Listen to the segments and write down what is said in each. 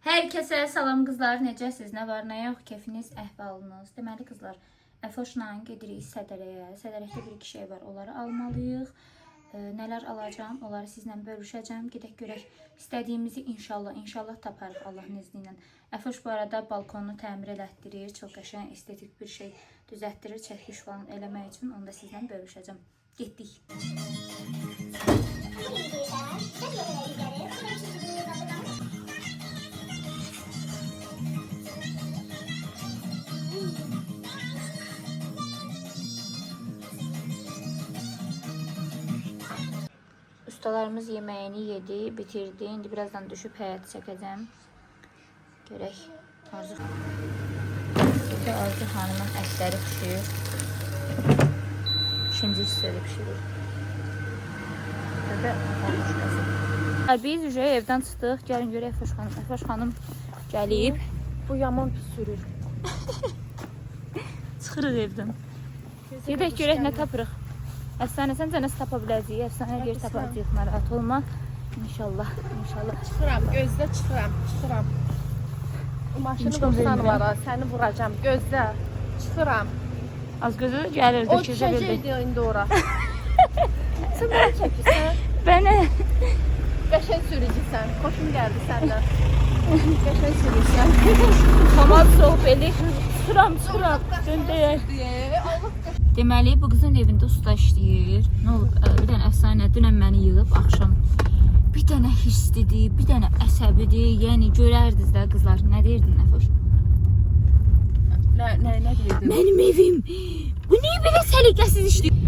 Herkese salam qızlar, necəsiz, nə var, nə yox, keyfiniz, əhvalınız. Deməli qızlar, Əfoşla gedirik Sədərəyə. Sədərəkdə bir-iki şey var, onları almalıyıq. Nələr alacağım, onları sizlə bölüşəcəm. Gedək görək, istədiyimizi inşallah taparıq Allahın izni ilə. Əfoş bu arada balkonunu təmir elətdirir, çox qəşəng, estetik bir şey düzəltdirir, çəkiş falan eləmək üçün. Onu da sizlə bölüşəcəm. Getdik. Ustalarımız yemeğini yedi, bitirdi. İndi birazdan düşüp həyat çəkəcəm. Görək. Arzu xanımın əsləri pişirir. İkinci hissədə pişirir. Biz evdən çıxdıq. Gəlin görək Əfoş xanım. Əfoş xanım gəlib. Bu yaman pis sürür. Çıxırıq evdən. Gedək görək nə tapırıq. Əfsanə səncə nəsə tapa biləcəyik? Əfsanə yer tapacağıq, narahat olma. İnşallah. Çıxıram, gözlə çıxıram. Maşını vursan var ha, səni vuracam, gözlə. Çıxıram. Az gözə də gəlir, O düşəcə bildi. düşəcəkdi indi ora. Sən mənə çəkirsən. Bəni. Qəşəng sürücüsən, xoşum gəldi səndən. Qəşəng sürücüsən. Tamam soğuk eli. Çıxıram. Döndəyək. Deməli, bu qızın evində usta işləyir. Nə olub? Bir dənə əfsanə dünən məni yığıb axşam. Bir dənə hisslidir, bir dənə əsəbidir. Yəni görərdiniz də qızlar. Nə deyirdin Əfoş? Nə deyirdin? Mənim evim. Bu niyə belə səliqəsiz işləyir?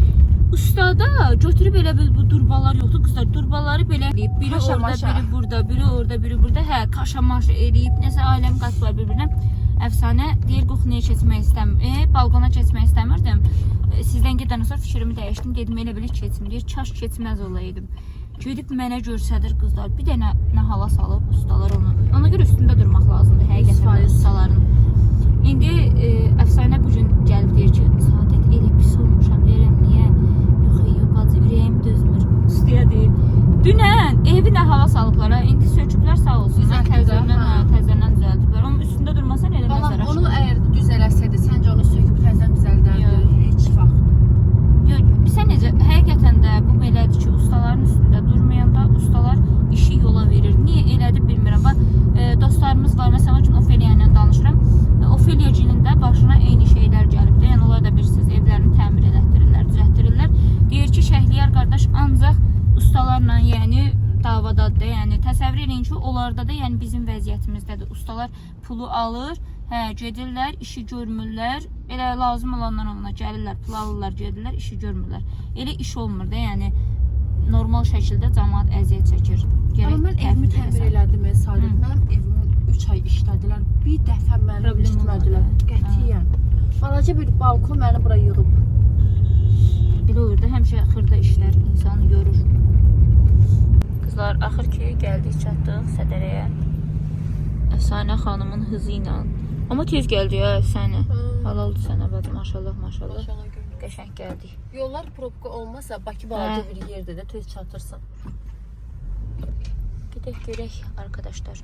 Ustada götürüb elə bil bu durbalar yoxdur qızlar. Durbaları belə eləyib. Biri orada, biri burada, biri orada, biri burada. Hə, kaşamaşı eləyib. Nəsə aləm qat var bir-birinə. Əfsanə deyir qoxunuya keçmək istəmirəm. Balkona keçmək istəmirdim. Sizdən gedən sonra fikrimi dəyişdim. Dedim elə belə keçim. Deyir kaş keçməz olaydım. Gedib mənə görsədir qızlar. Bir dənə nə hala salıb ustalar onu. Ona görə üstündə durmaq lazımdır həqiqətən ustaların. İndi əfsanə bu gün gəlib deyir ki, Saadət elə pis olmuşam. Deyirəm niyə? Yox, bacı ürəyim dözmür. Ustaya deyir. Dünən evi nə hala salıblar. İndi söküblər sağ olsun. Təzədən düzəldiblər. Onun üstündə durmasan elə nəzər aşır. Onu əgər düz eləsəydi, səncə onu söküb təzədən düzəldərdi? Heç vaxt. Yox, sən necə həqiqətən də bu belədir ki, ustaların üstündə durmayanda ustalar işi yola verir. Niyə elədi bilmirəm. Bax, dostlarımız var. Məsələn, o gün Ofeliya ilə danışıram. Ofeliyacının da başına eyni şeylər gəlib də. Yəni onlar da bilirsiniz, evlərini təmir elətdirirlər, düzəltdirirlər. Deyir ki, Şəhliyar qardaş ancaq ustalarla, yəni davadadır da. Yəni təsəvvür edin ki, onlarda da yəni bizim vəziyyətimizdədir. Ustalar pulu alır, gedirlər, işi görmürlər. Elə lazım olanlar ona gəlirlər, pul alırlar, gedirlər, işi görmürlər. Elə iş olmur da, yəni normal şəkildə cəmaət əziyyət çəkir. Amma mən evimi təmir elədim, Saadət. Mənim evimi 3 ay işlədilər. Bir dəfə məni işləmədilər. Qətiyyən. Balaca bir balkon məni bura yığıb. Belə olur da, həmişə xırda işlər insanı görür. Qızlar, axır ki, gəldik, çatdıq Sədərəyə. Əfsanə xanımın hızı ilə. Amma tez gəldi ya Əfsanə. Halaldır sənə bacı, maşallah. Qəşəng gəldik. Yollar probka olmasa Bakı balaca bir yerdə də tez çatırsan. Gedək görək arkadaşlar.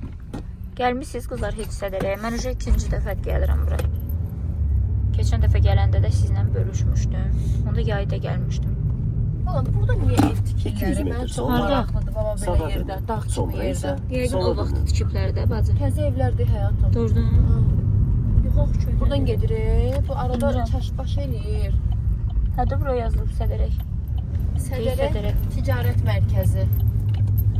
Gəlmişsiniz qızlar heç Sədərəyə. Mən уже ikinci dəfə gəlirəm buraya. Keçən dəfə gələndə də sizlə bölüşmüşdüm. Onda yayda gəlmişdim. Oğlum, burada niyə ev tikirləri? Mən çox maraqlıdır baba belə yerdə, dağ kimi yerdə. Yəqin o vaxt tikiblər də bacı. Təzə evlərdir həyatım. Durdun. Yox, köhnə. Buradan gedirik. Bu arada çaşbaş eləyir. Hədə bura yazılıb Sədərək. Sədərək ticarət mərkəzi.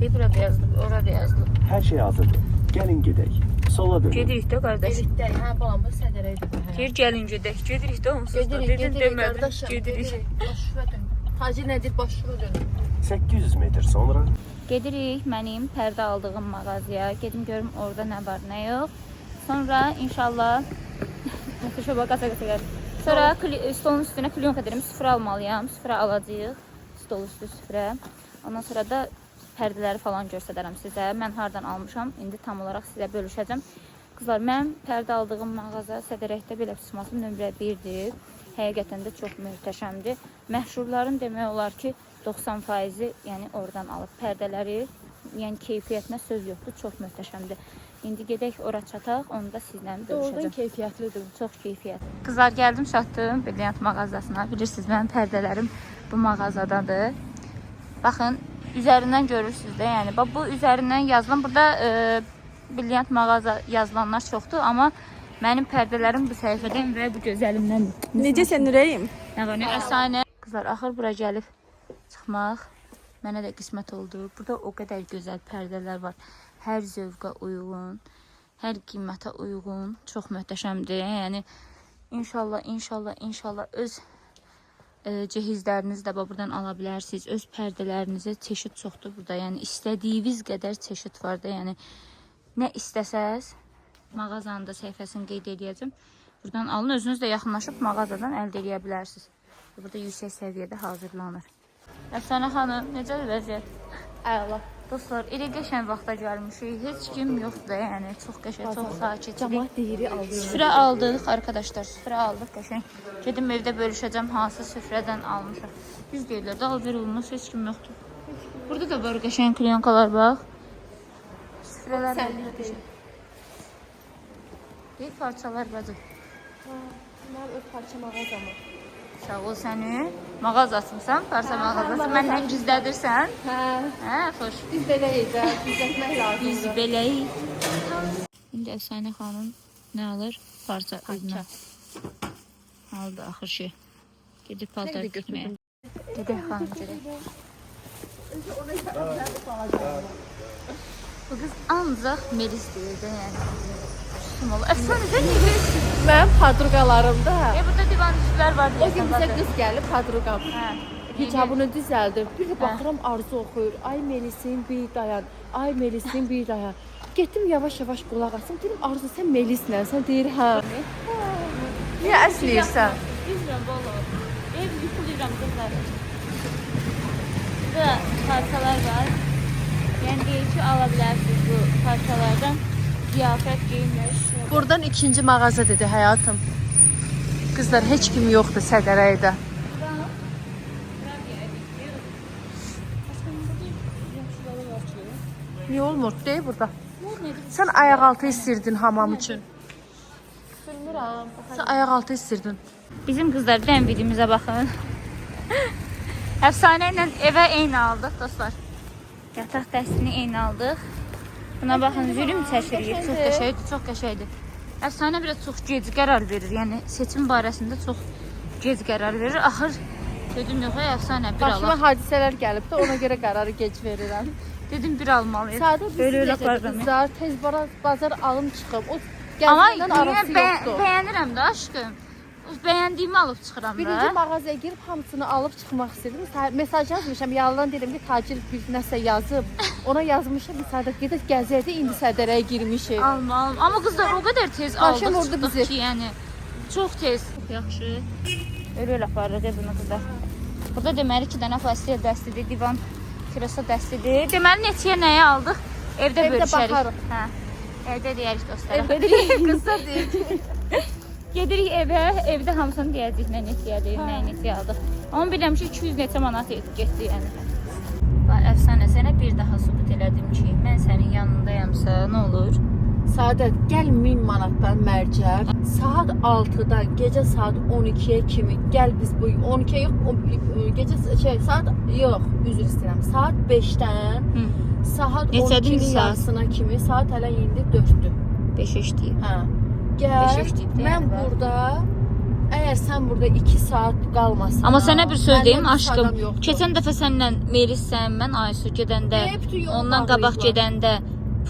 Burada yazılıb, orada yazılıb. Hər şey hazırdır. Gəlin gedək. Sola dönün. Gedirik də qardaş. Gedək. Hə, balam, bu Sədərəkdir. Deyir gəlin gedək. Gedirik də onsuz da. Gedirik qardaşım. Gedirik. Başına dön. Tacı nədir? Başına dön. 800 metr sonra Gedirik mənim pərdə aldığım mağazaya. Gedim görüm orada nə var, nə yox. Sonra inşallah şöbə qasa gəlir. Sonra stolun üstünə plyonka edirəm. Süfrə almalıyam. Süfrə alacağıq. Stol üstü süfrə. Ondan sonra da pərdələri falan göstərərəm sizə. Mən hardan almışam, indi tam olaraq sizə bölüşəcəm. Qızlar, mən pərdə aldığım mağaza Sədərəkdə belə çıxması nömrə 1-dir. Həqiqətən də çox möhtəşəmdir. Məşhurların demək olar ki, 90%, yəni oradan alıb pərdələri, yəni keyfiyyətinə söz yoxdur, çox möhtəşəmdir. İndi gedək ora çataq, onu da sizlə Doğrudan bölüşəcəm. keyfiyyətlidir. Çox keyfiyyət. Qızlar gəldim, çatdım Brilliant mağazasına. Bilirsiniz, mənim pərdələrim bu mağazadadır. Baxın, üzərindən görürsünüz də, yəni bax bu üzərindən yazılan, burada Brilliant mağaza yazılanlar çoxdur, amma mənim pərdələrim bu səhifədən və bu gözəlimdəndir. Necəsən ürəyim? Nə var, nə əfsanə. Qızlar, axır bura gəlib çıxmaq mənə də qismət oldu. Burada o qədər gözəl pərdələr var. Hər zövqə uyğun, hər qiymətə uyğun, çox möhtəşəmdir. Yəni inşallah öz cehizlərinizi də buradan ala bilərsiniz. Öz pərdələrinizə çeşid çoxdur burada. Yəni istədiyiniz qədər çeşid var da. Yəni nə istəsəz mağazanın da səhifəsini qeyd edəcəm. Buradan alın, özünüz də yaxınlaşıb mağazadan əldə edə bilərsiniz. Burada yüksək səviyyədə hazırlanır. Əfsanə xanım, necədir vəziyyət? Əla. Dostlar, elə qəşəng vaxta gəlmişik. Heç kim yoxdur, yəni çox qəşəng, çox sakitlik. Cəmaət deyiri aldı. Süfrə aldıq arkadaşlar, süfrə aldıq qəşəng. Gedim evdə bölüşəcəm hansı süfrədən almışam. Biz deyirlər də alver olmaz, heç kim yoxdur. Burada da var qəşəng kliyonkalar bax. Süfrələr Sənlikdir. deyil, parçalar bacı. Mənim öz parça mağazamı. Sağ ol səni. Mağaza açmısan, parça mağazası. Məndən gizlədirsən. Hə, xoş. Biz belə edək, gizlətmək lazımdır. Biz beləyik. İndi Əfsanə xanım nə alır? Parça özünə. Aldı axır şey. Gedib paltar tikməyə. Gedək xanım, gedək. Bu qız ancaq Melis deyir də, yəni. Əfsanə sən nə deyirsən? Mənim padruqalarımda. Burada divan üstlər var O deyəsən. gün bizə qız gəlib padruqam. Hə. Hicabını düzəldir. Bir də baxıram arzu oxuyur. Ay Melisin bir dayan. Ay Melisin bir dayan. Getdim yavaş-yavaş qulaq asım. Dedim Arzu sən Melislə, sən deyir hə. Niyə əsləyirsən? Bilmirəm valla. Ev yıxılıram qızlar. Burada parçalar var. Yəni deyir ki, ala bilərsiniz bu parçalardan. Ziyafət geyinlər. Buradan ikinci mağaza dedi həyatım. Qızlar heç kim yoxdur Sədərəydə. Niyə olmur? Deyir burada. Sən ayaqaltı istirdin hamam üçün. Bilmirəm. Sən ayaqaltı istirdin. Bizim qızlar dən videomuzə baxın. Əfsanə ilə evə eyni aldıq dostlar. Yataq dəstini eyni aldıq. Buna baxın, zülüm çəkirik. Çox qəşəngdir, çox qəşəngdir. Əfsanə biraz çox gec qərar verir. Yəni seçim barəsində çox gec qərar verir. Axır dedim yox, Əfsanə bir Başıma alaq. hadisələr gəlib də ona görə qərarı gec verirəm. Dedim bir almalıyıq. Sadə biz Öyle necə proqramı. qızlar tez bazar alım çıxıb. O Amma gəzmədən arası yoxdur. bəyənirəm də aşkım. Bəyəndiyimi alıb çıxıram Birinci da. mağazaya girib hamısını alıb çıxmaq istədim. Mesaj yazmışam, yalan dedim ki, tacir bir nəsə yazıb. Ona yazmışam, sadəcə gedib gəzəyədə indi Sədərəyə girmişik. Alma. Amma qızlar o qədər tez Maşın aldıq vurdu çıxdıq bizi. ki, yəni çox tez. Çox yaxşı. Öyle aparırıq bunu qızlar. Burada deməli 2 dənə pastel dəstidir, divan kirosa dəstidir. Deməli neçəyə nəyə aldıq? Evdə Evdə bölüşərik. baxarıq. Hə. Evdə deyərik dostlara. Evdə deyil, qızlar deyil. Gedirik evə, evdə hamısını deyəcəyik nə neçəyədir, nə neçəyə aldıq. Amma bilirəm ki 200 neçə manat getdi yəni. Bax Əfsanə, sənə bir daha sübut elədim ki, mən sənin yanındayamsa, nə olur? Saadət, gəl 1000 manatdan mərcər. Saat 6-dan gecə saat 12-yə kimi gəl biz bu 12-yə yox, gecə saat yox, üzr istəyirəm. Saat 5-dən saat Neçədir 12-nin saat? yarısına kimi saat hələ indi 4-dür. 5 işləyir. Hə. Gəl. Beş işləyib, Mən yəni, burada əgər sən burada 2 saat qalmasan. Amma sənə bir söz deyim məndən aşkım. adam yoxdur. Keçən dəfə səninlə Melissən, mən Aysu gedəndə, Hep yol ondan bağlıyıq qabaq var. gedəndə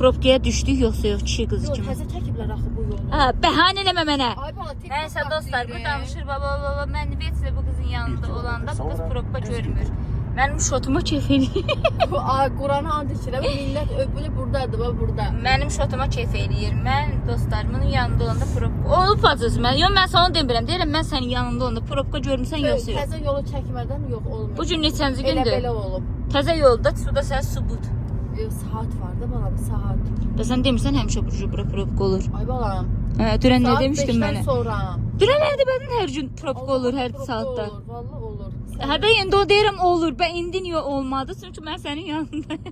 probkaya düşdük yoxsa yox kişi qız Yox, kimi. təzə çəkiblər axı bu yolu. Hə, bəhanə eləmə mənə. Ay bala, tek Nəysə dostlar, bu danışır baba, mən ümumiyyətlə bu qızın yanında olanda bu qız probka görmür. Mənim şotuma keyf eləyir. Bu Qurana and içirəm, millət öbürü burdadır, bax burada. Mənim şotuma keyf eləyir. Mən dostlarımın yanında olanda probka. Olub acısı mən. Yox, mən sana demirəm. Deyirəm mən sənin yanında olanda probka görmüsən yoxsa yox. Təzə yolu çəkmədən yox olmur. Bu gün neçənci Elə gündür? belə olub. Təzə yolda, suda sən subut. Saat var da bala, saat. Və sən demirsən həmişə bura probka olur. Ay balam. Hə, dünən nə Saat demişdin 5-dən mənə? sonra. Dünən nədir bədin hər gün probka olur hər Probka saatda. Olur, vallahi olur. Hə, bə indi o deyirəm olur. Bə indi niyə olmadı? Çünki mən sənin yanındayım.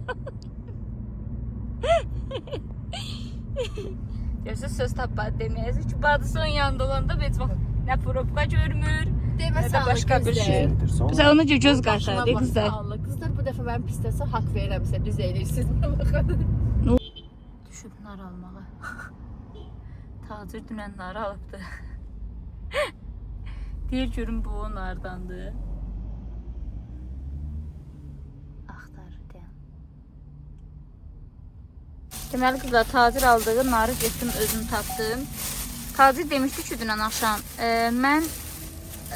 Görürsünüz söz tapmadı deməyəsi ki, bacısı onun yanında olanda heç vaxt nə probka görmür, Demə nə də başqa bir şey. 100 metre sonra Biz ona göz qaytardı qızlar. Qızlar bu dəfə mənim pistəsə haqq verirəm sizə, düz eləyirsiniz. Baxın. Düşüb nar almağa. Tacir dünən nar alıbdı. Deyir görün bu o nardandır. Axtar deyəm. Deməli qızlar, tacir aldığı narı getdim özüm tapdım. Tacir demişdi ki dünən axşam, mən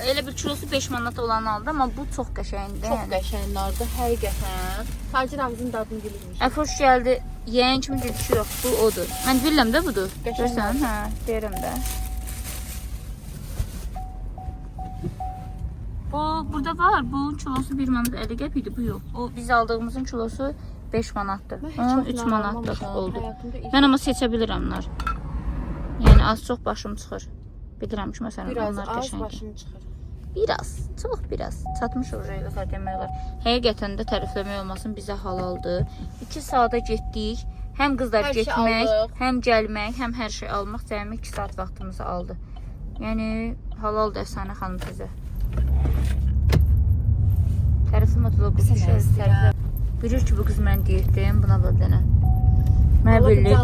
elə bir kilosu 5 manat olanı aldım, amma bu çox qəşəngdir. Çox qəşənglərdir, həqiqətən. Tacir ağzının dadını bilirmiş. Əfoş gəldi, yeyən kimi dedi ki, yox, bu odur. Mən bilirəm də budur. Görsən, hə, deyirəm də. Burada var, bu kilosu 1 manat 50 qəp idi, bu yox. O biz aldığımızın kilosu 5 manatdır. Onun 3 manatlıq oldu. Mən amma seçə bilirəm nar. Yəni az çox başım çıxır. Bilirəm ki, məsələn, Biraz onlar az qəşəngdir. başım çıxır. Biraz, çox biraz. Çatmış olacaqlar demək olar. Həqiqətən də tərifləmək olmasın, bizə halaldır. 2 saata getdik. Həm qızlar Hər şey getmək, aldıq. həm gəlmək, həm hər şey almaq cəmi 2 saat vaxtımızı aldı. Yəni halaldır əfsanə xanım sizə. Tərifim otuluq bu şey. Bilir ki, bu qız mən deyirdim, buna bax denə. Mən bilir,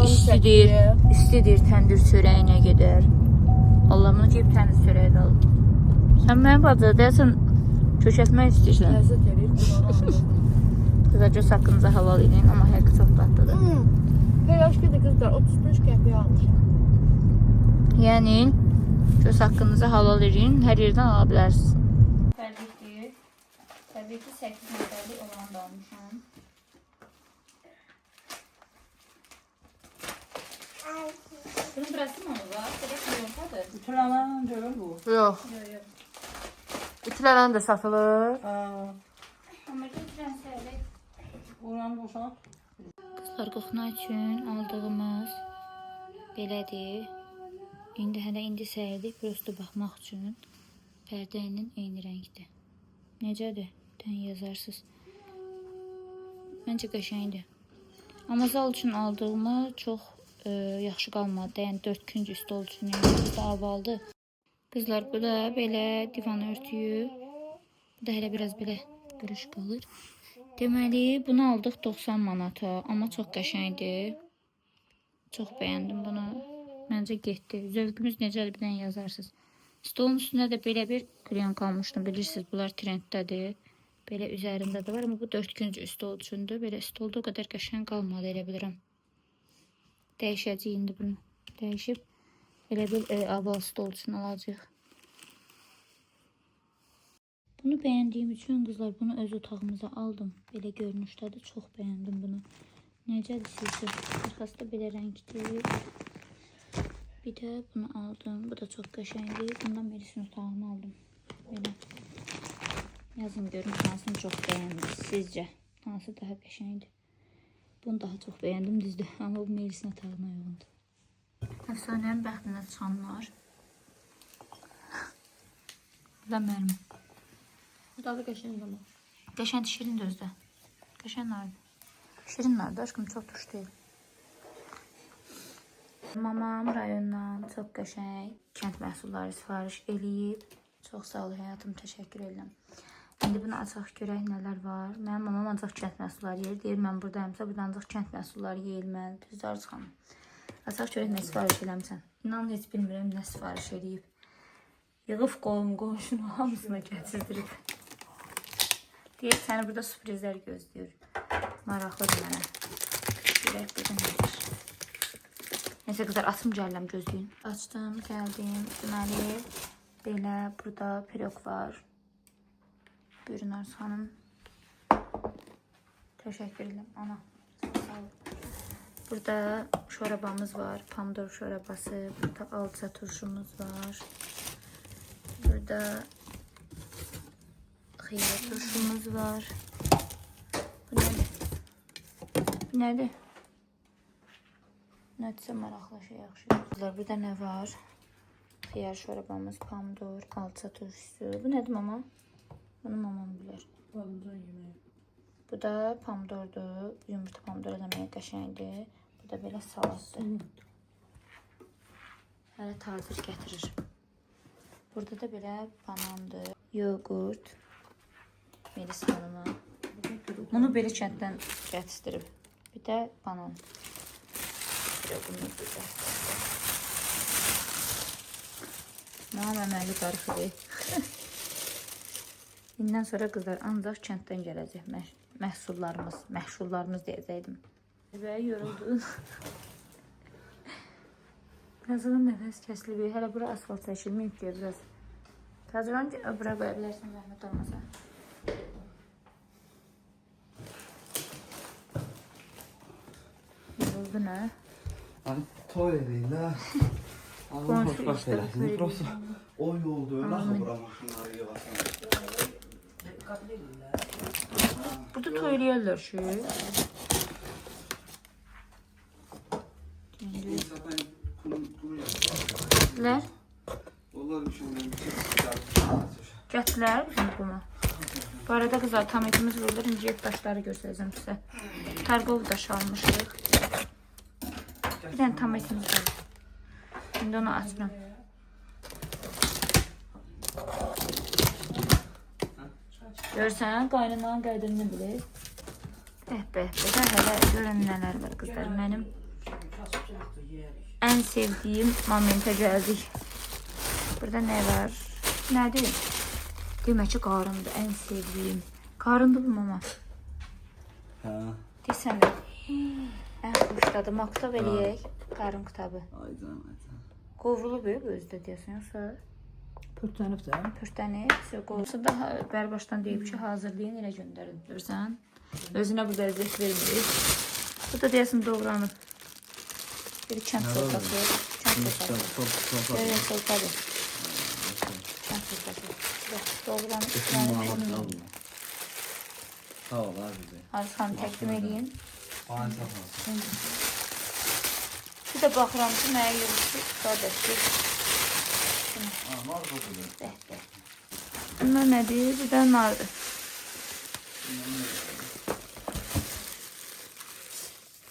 istidir təndir çörəyinə gedər. Allah bunu deyib təndir çörəyi də alır. Sən mənim bacı, deyəsən köşətmək istəyirsən. Ləzzət edir. Qızacaq haqqınıza halal edin, amma həqiqi çox dadlıdır. Peylaşqıdır qızlar, 35 qəpiyə almışam. Yəni, göz haqqınıza halal edin, hər yerdən ala bilərsiniz. Təbii ki, 8 nəfərlik olan da almışam. Bunun burası mı olur? Direkt yoldadır. Ütülenen görür bu. Yox. Ütülənən də satılır. Amma götürən səhərək. Oranı boşalt. Qızlar qoxuna üçün aldığımız belədir. İndi səhərdik, prosto baxmaq üçün. Pərdə ilə eyni rəngdir. Necədir? Dən yazarsınız. Məncə qəşəngdir. Amma zal üçün aldığımı çox yaxşı qalmadı. Yəni 4 künc stol üçün yəni avaldı. Qızlar, bu da belə divan örtüyü. Bu da hələ biraz belə qırış qalır. Deməli, bunu aldıq 90 manata. Amma çox qəşəngdir. Çox bəyəndim bunu. Məncə getdi. Zövqümüz necədir bir dənə yazarsınız. Stolun üstündə də belə bir krem qalmışdı. Bilirsiniz, bunlar trenddədir. Belə üzərində də var, amma bu 4 künc stol üçündür. Belə stolda o qədər qəşəng qalmadı, elə bilirəm. Dəyişəcəyik indi bunu. Dəyişib elə bir aval stol üçün alacaq. Bunu bəyəndiyim üçün qızlar, bunu öz otağımıza aldım. Belə görünüşdədir. Çox bəyəndim bunu. Necədir sizcə? Arxası da belə rəngdir. Bir də bunu aldım. Bu da çox qəşəngdir. Bundan Merisin otağını aldım. Belə. Yazın görün hansını çox bəyəndiniz sizcə? Hansı daha qəşəngdir? Bunu daha çox bəyəndim düzdür. Amma bu Merisin otağına uyğundur. Əfsanənin bəxtinə çıxanlar. Bu da mənim. Dadı qəşəng amma. Qəşəng şirindir özdə. Qəşəng nardır. Şirin nardır, aşkım çox tuş deyil. Mamam rayondan çox qəşəng kənd məhsulları sifariş eləyib. Çox sağ ol həyatım, təşəkkür edirəm. İndi bunu açaq görək nələr var. Mənim mamam ancaq kənd məhsulları yeyir. Deyir mən buradayımsa burada ancaq kənd məhsulları yeyilməlidir. Düzdür xanım. Açaq görək nə sifariş eləmsən. İnan heç bilmirəm nə sifariş eləyib. Yığıb qonşunu hamısına gətirdirib. Deyir səni burada sürprizlər gözləyir. Maraqlıdır mənə. Görək burada nədir. Neyse qızlar, açım gələm, gözləyin. Açdım, gəldim. Deməli, belə burada pirog var. Buyurun Arzu xanım. Təşəkkür edirəm ana. Sağ olun. Burada şorabamız var. Pomidor şorabası. Burada alça turşumuz var. Burada xiyar turşumuz var. Bu nədir? Bu nədir? Nədirsə maraqlı şey yaxşı. Burada nə var? Xiyar şorabamız, pomidor, alça turşusu. Bu nədir mama? Bunu mamam bilir. Balıncan yemeği. Bu da pomidordur. Yumurta pomidor eləməyə qəşəngdir. Bu Bu da belə salatdır. Hələ tazir gətirir. Burada da belə banandır, yoğurt, Melis hanıma. Bunu belə kənddən gətirib. Bir də banan. Bunu da Mənim əməlli qarışıdır. İndən sonra qızlar ancaq kənddən gələcək məhsullarımız deyəcəkdim. Və yoruldu. Birazdan nəfəs kəsilib. Hələ bura asfalt çəkilməyib ki, biraz. Təcrübən bura qoya bilərsən, rəhmət olmasa. Yoruldu nə? Toy elə. Allah xoşbaxt eləsin. Prosto o yolda öyle axı bura maşınları yığasın. Burada toyləyərlər ki. Zaten bunu Lər? onlar üçün Gətlər bizim bunu. Bu arada qızlar tam etimiz vurulur. İnci et daşları göstərəcəm sizə. Tarqov daşı almışıq. Bir dənə tam etimiz var. Şimdi onu açıram. Görsən, qaynananın qədrini bilir. Bəh, hələ görən nələr var qızlar. Mənim ən sevdiyim momentə gəldik. Burada nə var? Nədir? Demək ki, qarındır, ən sevdiyim. Qarındır bu mama. Hə. Desəm, ən xoşdadır. Maktab eləyək, qarın kitabı. Aycan. Qovrulub özdə deyəsən, yoxsa? Pörtlənib də. Pörtənib, qolsa da bərbaşdan deyib ki, hazırlayın, elə göndərin. Görsən, özünə bu ləzzət vermir. Bu da deyəsən doğranıb. Bir kənd soltası. Görən soltadır. Kənd soltası. Doğranıb. Sağ ol abi. Aziz xanım təqdim edeyim. Bana çatmasın. Bir də baxıram ki, mənə yürüsü sadəcə. Var qodur. Bunlar nədir? Bir də nardır.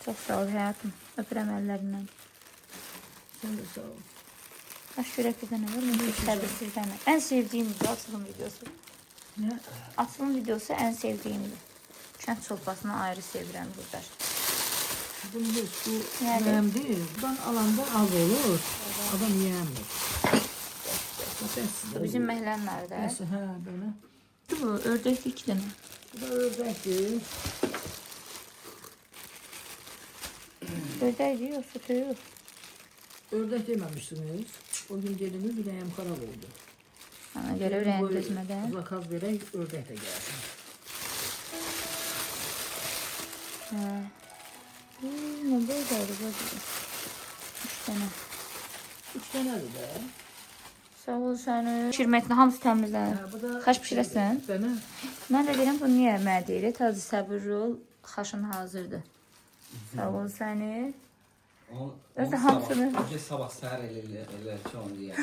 Çox sağ ol həyatım. Öpürəm əllərindən. Sən də sağ ol. Baş görək bir dənə var. Mən səbirsizlənəm. Ən sevdiyim açılım videosu. Nə? Açılım videosu ən sevdiyimdir. Kənd çolpasını ayrı sevirəm qızlar. Bu Yəni- yem değil. Buradan alanda az olur. Adam yiyemir. Bu bizim məhəllənin də. Neyse, hə, böyle. Bu ördəkli 2 dənə. Bu da ördəkdir. Ördəkdir yoxsa toyuq? Ördək deməmişsiniz. O gün dediniz ürəyim xarab oldu. Ona görə ürəyim dözmədən. Zakaz verək, ördək də gəlsin. Hə. Nə böylədir bu? 3 dənə. 3 dənədir də. Sağ ol səni. Pişirməklə hamısı təmizlənir. Hə, bu da Xaş pişirəsən? 3 dənə. Mən də deyirəm, bu niyə mənə deyir? Tazı səbirli ol, xaşın hazırdır. Sağ ol səni. Özü hamısını. Önce sabah səhər elə ki onu deyər.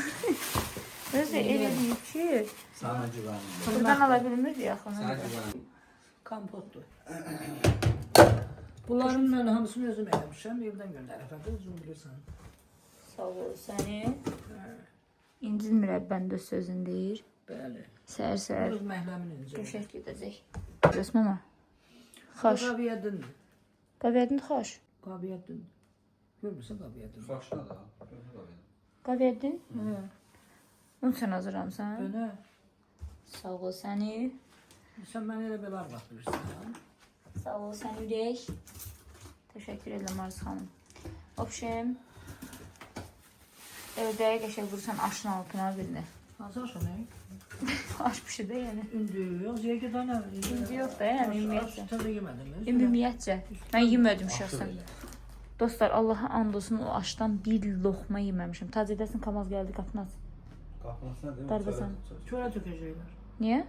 Özü elə deyib ki, Sana güvənim. buradan ala bilmir yaxını. Sana güvənim. Kompotdur. Bunların mən hamısını özüm eləmişəm. Evdən göndərəm. Özün bilirsən. Sağ ol səni. İncilmirəm bəndə sözün deyir. Bəli. Səhər-səhər Öz məhləmin incə. qəşəng gedəcək. Görürsün mama? Xoş. Qabiyyətindir. Qaviyyətin xoş. Qabiyyətindir. Görmürsən qabiyyətindir. Xoşla da. Qaviyyətin? Hə. Onun üçün hazırlamsan. Belə. Sağ ol səni. Sən mənə elə belə arvad bilirsən. Sağ ol sən ürək. Təşəkkür edirəm Arzu xanım. Obşem. Ördəyə qəşəng vursan aşın altına birini. Hansı aşa nə? Aş pişir də yəni. İndi yox, yeyə dana. İndi yox da yəni ümumiyyətcə. Təzə yemədiniz. Ümumiyyətcə. Mən yemədim şəxsən. Dostlar Allaha and olsun o aşdan bir loxma yeməmişim. Tac edəsin Kamaz gəldi qapını aç. Qapmasına deyim. Darbasan. Çölə tökəcəklər. Niyə?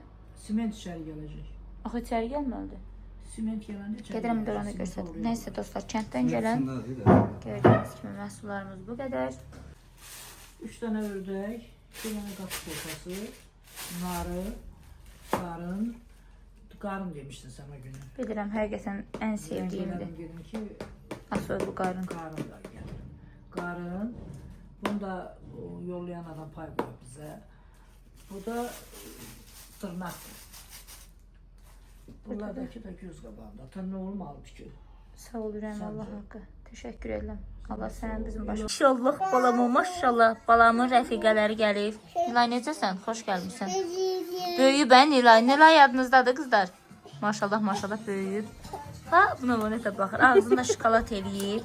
Siment içəri gələcək. Axı içəri gəlməlidir. Siment gələndə içəri. Gedirəm bir onu göstərdim. Nəysə dostlar kənddən gələn Gələn. gördüyünüz kimi məhsullarımız bu qədər. 3 dənə ördək, 2 dənə qapı kolpası, narı, qarın demişdin sən o günü. Bilirəm həqiqətən ən sevdiyimdir. Dedim ki, Nasıl bu qarın? Qarın da gəlir. Qarın. Bunu da yollayan adam pay qoyur bizə. Bu da tırnaqdır. Bunlardakı da göz qabağında. Tırnağı olmalıdır ki. Sağ ol ürəyim, Allah haqqı. Təşəkkür edirəm. Allah sənin bizim başına. İnşallah balama, maşallah. Balamın rəfiqələri gəlib. Nilay necəsən? Xoş gəlmişsən. Böyüyüb ben Nilay. Nilay yadınızdadır qızlar. Maşallah, maşallah böyüyüb. Ha, buna nətə baxır. Ağzında şokolad eləyib.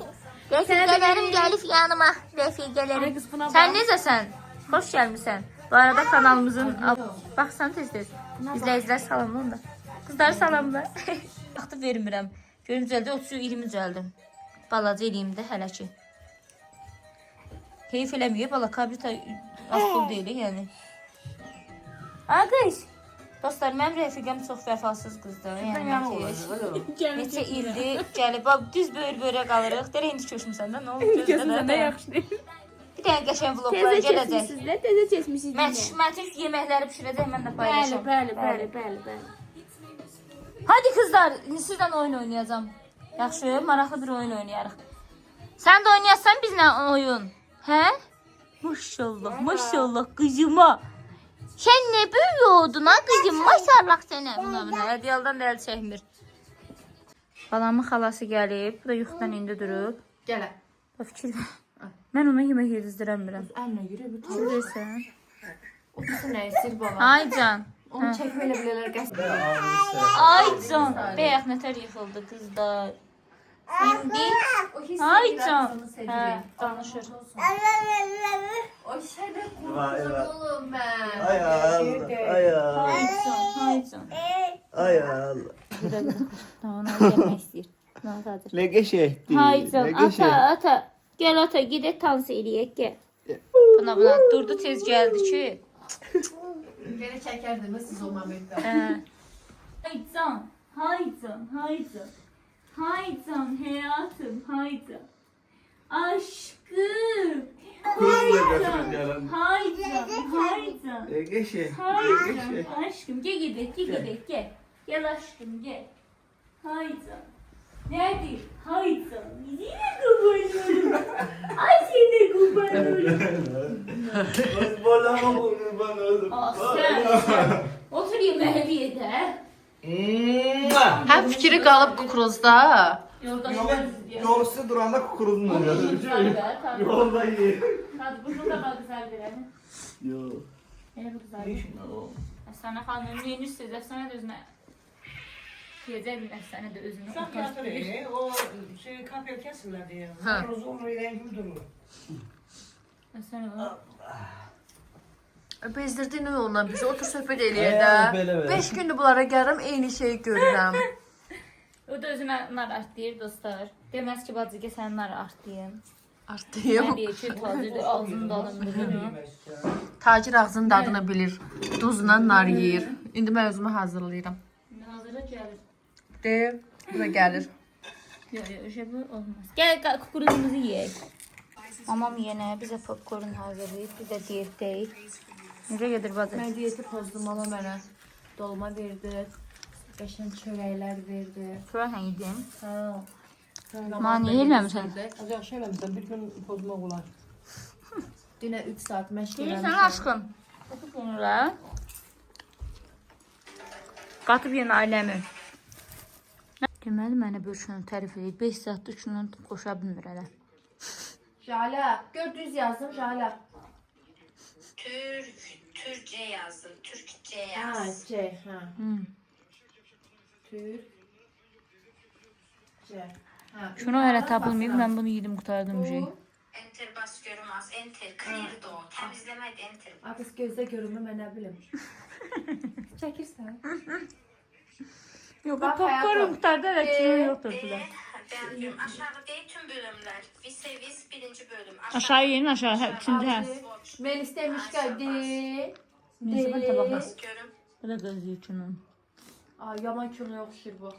Rəfiqələrim gəlib yanıma. Rəfiqələrim. Sən necəsən? Xoş gəlmişsən. Bu arada kanalımızın... Baxsan tez-tez. İzləyicilər salamlayın da. Qızlar salamlar. Vaxtı vermirəm. Görün düzəldi, 30-20 düzəldim. Balaca eləyim də hələ ki. Keyif eləmiyor. Bala kabita asıl deyil yəni. Ha qız. Dostlar, mənim rəfiqəm çox vəfasız qızdır. Yəni neçə ildir gəlib. Düz böyür-böyrə qalırıq. Dələ indi köşmüsən də. Nə olub gözdə də? Yaxşı deyil. Bir dənə qəşəng vloglar gələcək. Tezə keçmişsiniz. Mən yeməkləri pişirəcək, mən də paylaşacağım. Bəli. Hadi kızlar, sizden oyun oynayacağım. Yaxşı, maraqlı bir oyun oynayarıq. Sen de oynayasan bizle oyun. He? Maşallah, maşallah kızıma. Sen ne büyüyordun ha kızım? Maşallah sənə. Buna. Hədiyaldan da əl çəkmir. Balamın xalası gəlib. Bu da yuxudan indi durub. Gələ. Fikir ver. Mən ona yemək yedizdirəmirəm. Əlinə görə bu Sən deyirsən. otursun nə isir bala. Ay can. Onu çəkməyə bilərlər qəsd. Ay can. Bəyək nətər yıxıldı qızlar. İndi. Ay can. Hə, danışır. O sənə qurban olum mən. Ay can. Ay Allah. Bir də tamam, gəlmək istəyir. Ne geçekti. Hay can. Ata. Gəl ata, gedək dans eləyək, gəl. Buna durdu, tez gəldi ki. Geri çəkərdim siz olmamışdı. Hay can. Hay can hayatım, hay can. Aşkım. Hay can. Ne geçek. Aşkım gel gidelim gel. Gel aşkım gel. Haydi. Nerede? Haydi. Yine kurban. Ay seni kurban. Bolama kurban oldum. Sen. Otur yemeğe de. Hə fikri qalıb kukuruzda. Yolsu duranda kukuruzun oluyor. Yolda iyi. Hadi bunu da güzel verelim. Yok. Ne güzel. Sana xanım yenisiz, sana da özünə yiyəcək sənə də özünü Uşaq yatır, o şey kapıya kesirlər deyə. Uzun rəyəngli durur. Sənə Bezdirdin onunla bizi otur söhbət eləyir belə, də. belə. 5 gündür bunlara gəlirəm, eyni şeyi görürəm. o da özünə narahat deyir dostlar. Deməz ki bacı gəl sən narahat deyin. Artıyım. Nə deyir ki tacir ağzının dadını bilir. Tacir ağzının dadını bilir. Duzla nar yeyir. İndi mən özümü hazırlayıram. Hazıra gəlir. De, bu da gəlir. Yox, bu olmaz. Gəl kukuruzumuzu yeyək. Mamam yenə bizə popcorn hazırlayıb, biz də diyetdəyik. Necə gedir bacı? Mən diyeti pozdum, mama mənə dolma verdi. Qəşəng çörəklər verdi. Sonra yedim. Hə. Mani eləmirsən. Az yaxşı eləmirsən, bir gün pozmaq olar. Dünə 3 saat məşq Deyirsən eləmişəm. aşkım. Qatıb yenirə. Qatıb yenə ailəmi. Deməli mənə bölüşünü tərif edib. 5 saatda üçündən qoşa bilmir hələ. Jalə, gör düz yazdım Jalə. Türkçe yazdım. Türkçe Ha, yazdım. C, ha. Türk. C. Ha. Şunu hələ tapılmayıb, mən bunu yedim qurtardım şey. Enter bas görünmez. Enter. Clear do. Temizlemek enter. Artıq gözdə görünmür, mən nə bilim. Çəkirsən? Yox, Bak popcorn hayatım. qurtardı, hələ kilo yoxdur burada. Ben diyorum aşağıdaki tüm bölümler. Visevis 1. bölüm. Aşağı yerin, aşağı, üçüncü hə. Melis demiş ki, de. Neyse, ben tabağına. Görüm. Bu da gözü üçün. Ay, yaman kilo oxşur bu.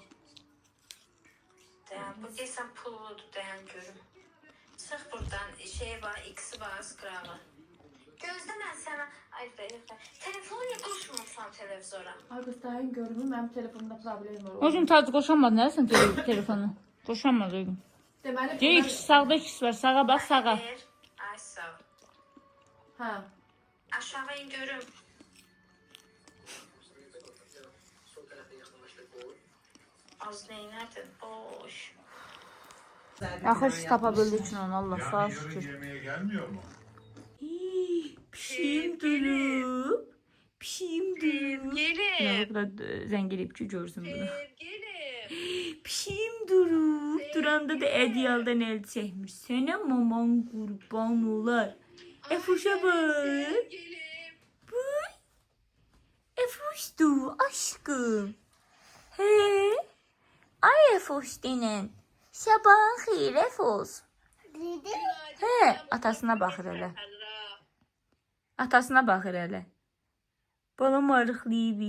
Dayan, bu desem pulludur dayan görüm. Çık buradan şey var, X'i var, skralı. Gözde ben sana... Ay be. Telefonu niye koşmuyorsan televizyona? Ay, göstərin görünmür, mənim telefonumda problem var. O gün tacı qoşamaz, nəsən telefonu? Qoşamaz o gün. Deməli Deyir, sağda ikisi var. Sağa bax, sağa. Hayır. Ay sağ ol. Hə. Aşağı in görüm. Az neynədin? Boş. Axır tapa bildik üçün onu, Allah sağ şükür. Yemeğe gelmiyor mu? Pişim durub. Pişim durub. Gelin. Burada zəng eləyib ki, görsün bunu. Gelin. Pişim durub. Duranda da ədyaldan əl çəkmiş. Sənə maman qurban olar. Əfuşa bak. Buyur. Əfuşdu aşkım. He? Ay Əfuş denən. Sabahın xeyir Əfuş. He, atasına baxır elə. Atasına baxır elə. Balam arıqlıyıb.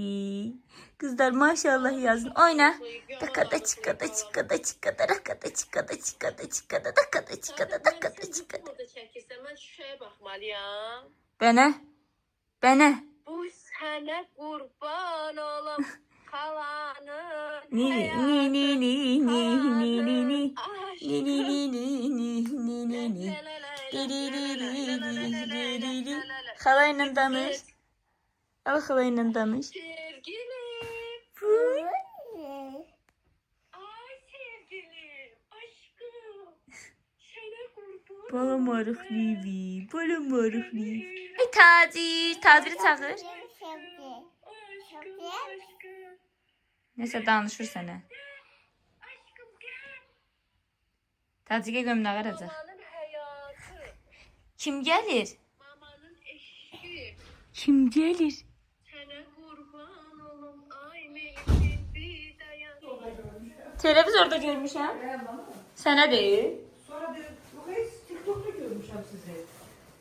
Qızlar maşallah yazın. Oyna. Dakada çıkada çıkada çıkada rakada çıkada çıkada çıkada dakada çıkada dakada çıkada. Burada çəkirsən, mən şüşəyə baxmalıyam. Bənə. Bənə. Bu sənə qurban olum. Kalanın Ni ni ni ni ni ni ni ni. aşkı. Ni ni ni ni ni ni ni ni. Di di di di di di di di. Xalayla danış. Al xalayla danış. Sevgilim. Fuy. Ay sevgilim. Aşkım. Sənə qurban. Balam arıqlıyıb. Balam arıqlıyıb. Ay Tacir. Taciri çağır. Aşkım. Aşkım. Nəsə danışır sənə. Aşkım gel. Tacirə gömünə qaracaq. Mamanın həyatı. Kim gəlir? Mamanın eşki. Kim gəlir? Sənə qurban olum. Ay mənim bir dayan. Televizorda görmüşəm. Sənə deyir. Sonra diyor, yok hiç TikTok'ta görmüşüm sizi.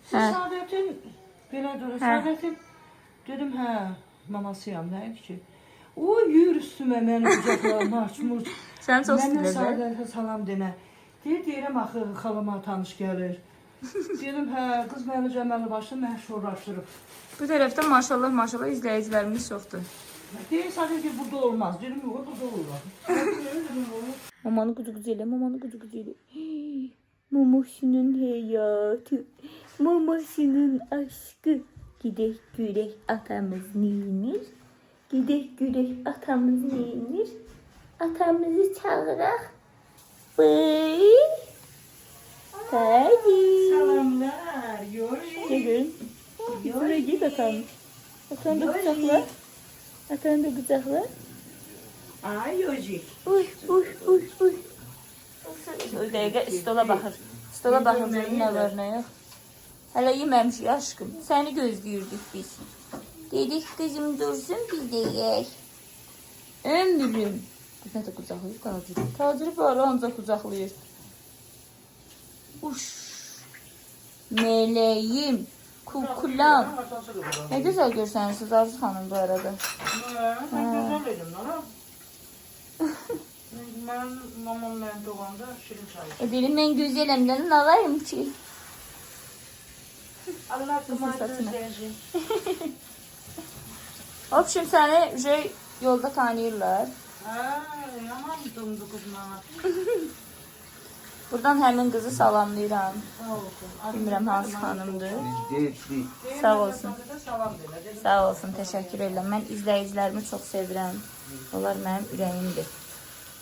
Siz Hə. Saadet'in, belə durur, Saadet'in, dedim mamasıyam, neydi ki? O yürü üstüme beni kucaklarına açmış. Sən çox Məndən istəyirsən. Saadet'e salam denə. Deyirəm axı xalama tanış gəlir. Dedim qız məni Cəməli başı məşhurlaşdırıb. Bu tərəfdə maşallah izləyicilərimiz çoxdur. Deyir Saadet ki burada olmaz. Dedim yok burada olur. Mamanı qucu elə, mamanı qucu elə. Mamasının həyatı, mamasının aşkı. Gidək görək atamız neyinir? Gidək görək atamız neyinir? Atamızı çağıraq. Bıy. Hadi. Salamlar, yori. Gelin. Buraya git atam. Atam da kucakla. Atam da kucakla. Ay yocik. Uy. O dəqiqə stola baxır. Stola baxır görün nə var nə yox. Hələ yeməmişik aşkım. Səni gözləyirdik biz. Dedik kızım dursun biz de yeyək. Ömrüm. Qız nə də qucaqlayır Taciri. Taciri böyle ancaq qucaqlayır. Uş. Meleğim. Kukulam. Ne güzel görsəniz Arzu xanım bu arada. Güzel dedim lan. Ben mamam ben doğanda şirin çay. Dedim ben güzelimden alayım ki. Allah saçını. versin. Obşim səni şey yolda tanıyırlar. Yaman dumdu kızma. Buradan həmin qızı salamlayıram. Sağ olsun. Bilmirəm hansı xanımdır. Değil. Sağ olsun. Salam dile dedim. Sağ olsun, təşəkkür edirəm. Mən izləyicilərimi çox sevirəm. Onlar mənim ürəyimdir.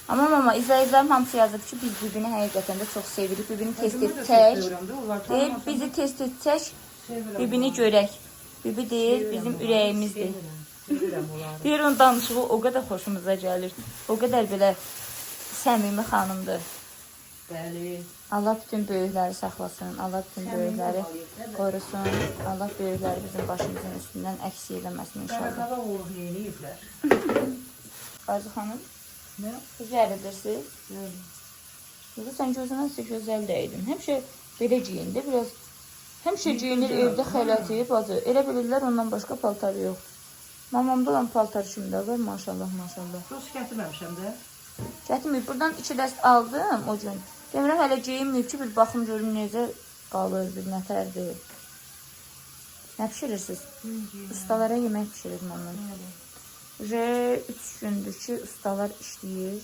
Amma mama, izləyicilərim hamısı yazıb ki, biz Bibini həqiqətən də çox sevirik. Bibini test-test çək. Deyir, bizi test-test çək, Bibini görək. Bibi deyir, bizim ürəyimizdir. Deyir, onun danışığı o qədər xoşumuza gəlir. O qədər belə səmimi xanımdır. Bəli. Allah bütün böyükləri saxlasın. Allah bütün böyükləri qorusun. Allah böyükləri bizim başımızın üstündən əksik eləməsin inşallah. Qara olur neyiniyiblər? Arzu xanım, Nə? güzəlidirsiniz. Burada sən gözünə sizə gözəl dəydin. Həmişə belə giyindi, biraz. Həmişə giyinir evdə xələtiyib, bacı. Elə bilirlər ondan başqa paltarı yoxdur. Mamamda olan paltar kimdə var? Maşallah, maşallah. Sos gətirməmişəm də. Gətirməyib. Buradan 2 dəst aldım o gün. Demirəm hələ geyinməyib ki, bir baxım görüm necə qalır, bir nətərdir. Nə pişirirsiniz? Ustalara yemək pişirir mamam. 3 gündür ki, ustalar işləyir.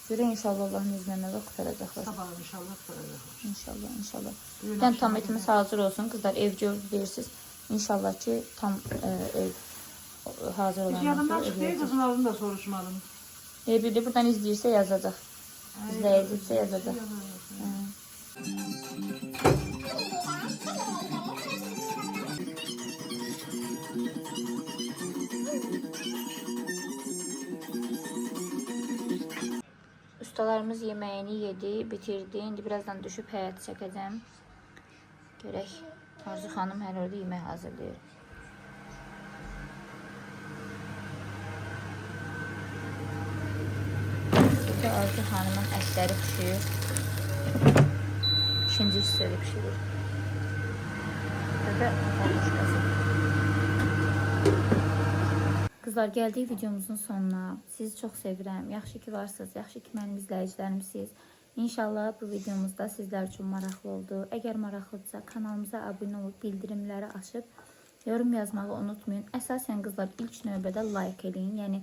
Görə inşallah Allahın izni ilə qurtaracaqlar. Sabah inşallah soracaqlar. İnşallah, inşallah. Düyün Yəni axşamı tam etimiz hazır olsun. Qızlar ev görürsünüz. İnşallah ki tam ev hazır Hiç olandan yanımdan sonra ev çıkıyor, verəcək. kızın adını da soruşmadım. Bir de buradan izləyirsə yazacaq. İzləyəcəksə yazacaq. Ustalarımız yeməyini yedi, bitirdi. İndi birazdan düşüb həyat çəkəcəm. Görək. Arzu xanım hələ orada yemək hazırlayır. Burada Arzu xanımın ətləri pişirir. İkinci hissədə pişirir. Burada olmuşqası. Qızlar, gəldik videomuzun sonuna. Sizi çox sevirəm. Yaxşı ki varsınız, yaxşı ki mənim izləyicilərimsiniz. İnşallah bu videomuzda sizlər üçün maraqlı oldu. Əgər maraqlıdırsa kanalımıza abunə olub bildirimləri açıb yorum yazmağı unutmayın. Əsasən qızlar ilk növbədə like eləyin. Yəni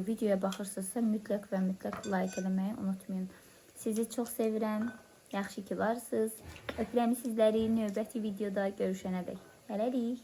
videoya baxırsınızsa mütləq və mütləq like eləməyi unutmayın. Sizi çox sevirəm. Yaxşı ki varsınız. Öpürəm sizləri növbəti videoda görüşənədək. Hələlik.